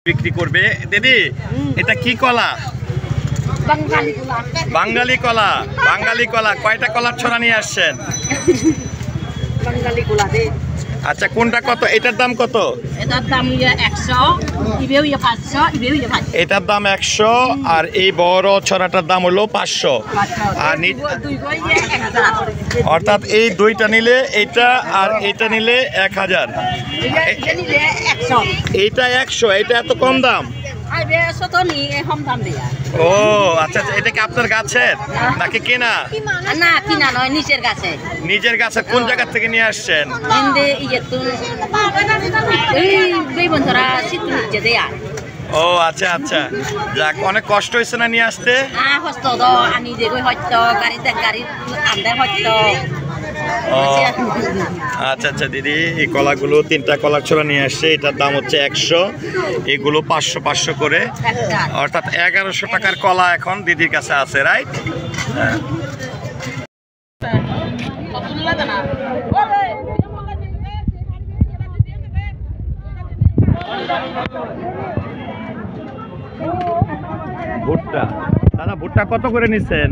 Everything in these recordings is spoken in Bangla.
বিক্রি করবে। দিদি এটা কি কলা? বাঙালি কলা। বাঙালি কলা কয়টা কলার ছড়া নিয়ে আসছেন? আচ্ছা কোনটা কত? এটার দাম কত? এটার দাম 100, ইবেও 500, ইবেও 500। এটার দাম 100 আর এই বড় ছড়াটার দাম হলো 500। আর অর্থাৎ এই দুইটা নিলে এইটা আর এইটা নিলে 1000। এইটা 100, এটা এত কম দাম? ও আচ্ছা, এটা কি আপনার গাছের নাকি কেনা? না কিনা নয়, নিজের গাছে। নিজের গাছে? কোন জায়গা থেকে নিয়ে আসছেন? ও আচ্ছা আচ্ছা, যাক অনেক কষ্ট হয়েছে না নিয়ে আসতে? আচ্ছা আচ্ছা দিদি, এই কলাগুলো 3টা কলার ছড়া নিয়ে আসছে। এটার দাম হচ্ছে 100, এগুলো 500 করে, অর্থাৎ 1100 টাকার কলা এখন দিদির কাছে আছে, রাইট? ভুট্টা দাদা, ভুট্টা কত করে নিচ্ছেন?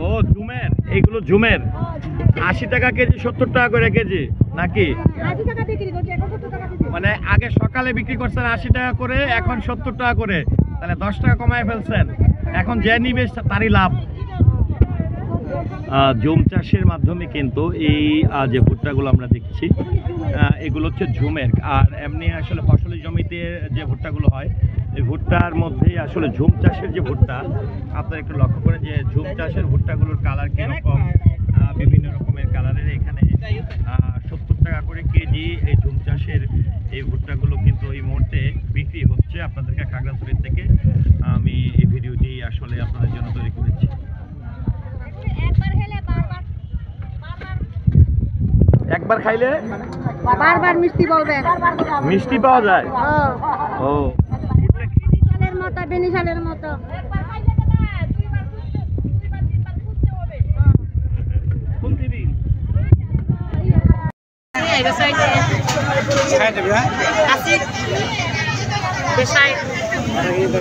ও জুমের, এইগুলো জুমের 80 টাকা কেজি, 70 টাকা করে কেজি নাকি? মানে আগে সকালে বিক্রি করছেন 80 টাকা করে, এখন 70 টাকা করে, তাহলে 10 টাকা কমায় ফেলছেন। এখন যে নিবে তারই লাভ। জুম চাষের মাধ্যমে কিন্তু এই যে ভুট্টাগুলো আমরা দেখছি, এগুলো হচ্ছে ঝুমের। আর এমনি আসলে ফসলি জমিতে যে ভুট্টাগুলো হয়, এই ভুট্টার মধ্যেই আসলে ঝুম চাষের যে ভুট্টা, আপনারা একটু লক্ষ্য করেন যে ঝুম চাষের ভুট্টাগুলোর কালার কীরকম, বিভিন্ন রকমের কালারের। এখানে 70 টাকা করে কেজি এই ঝুম চাষের এই ভুট্টাগুলো কিন্তু এই মুহূর্তে বিক্রি হচ্ছে। আপনাদেরকে খাগড়াছড়ি থেকে আমি এই ভিডিওটি আসলে আপনাদের জন্য তৈরি করেছি। একবার খাইলে বারবার মিষ্টি বলবে, মিষ্টি পাওয়া যায়। ও বেনিশালের মতো।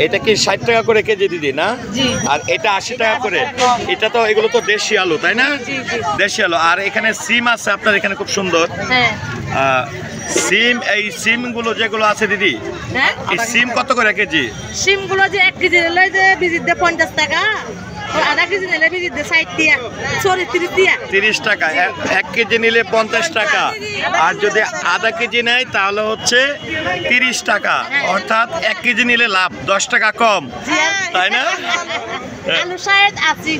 এটা কি 60 টাকা করে কেজি দিদি না? আর এটা 80 টাকা করে। এটা তো, এগুলো তো দেশি আলু তাই না? দেশি আলু। আর এখানে সিম আছে আপনার এখানে, খুব সুন্দর সিম। এই সিম গুলো যেগুলো আছে দিদি, এই সিম কত করে কেজি? সিম গুলো যে 1 কেজি নিলে যে বিজিত দে 50 টাকা, আর আধা কেজি নিলে বিজিত দে 60 টাকা, সরি 30 টাকা। 1 কেজি নিলে 50 টাকা, আর যদি আধা কেজি নেয় তাহলে হচ্ছে 30 টাকা। অর্থাৎ 1 কেজি নিলে লাভ, 10 টাকা কম, তাই না? আলু 60 80।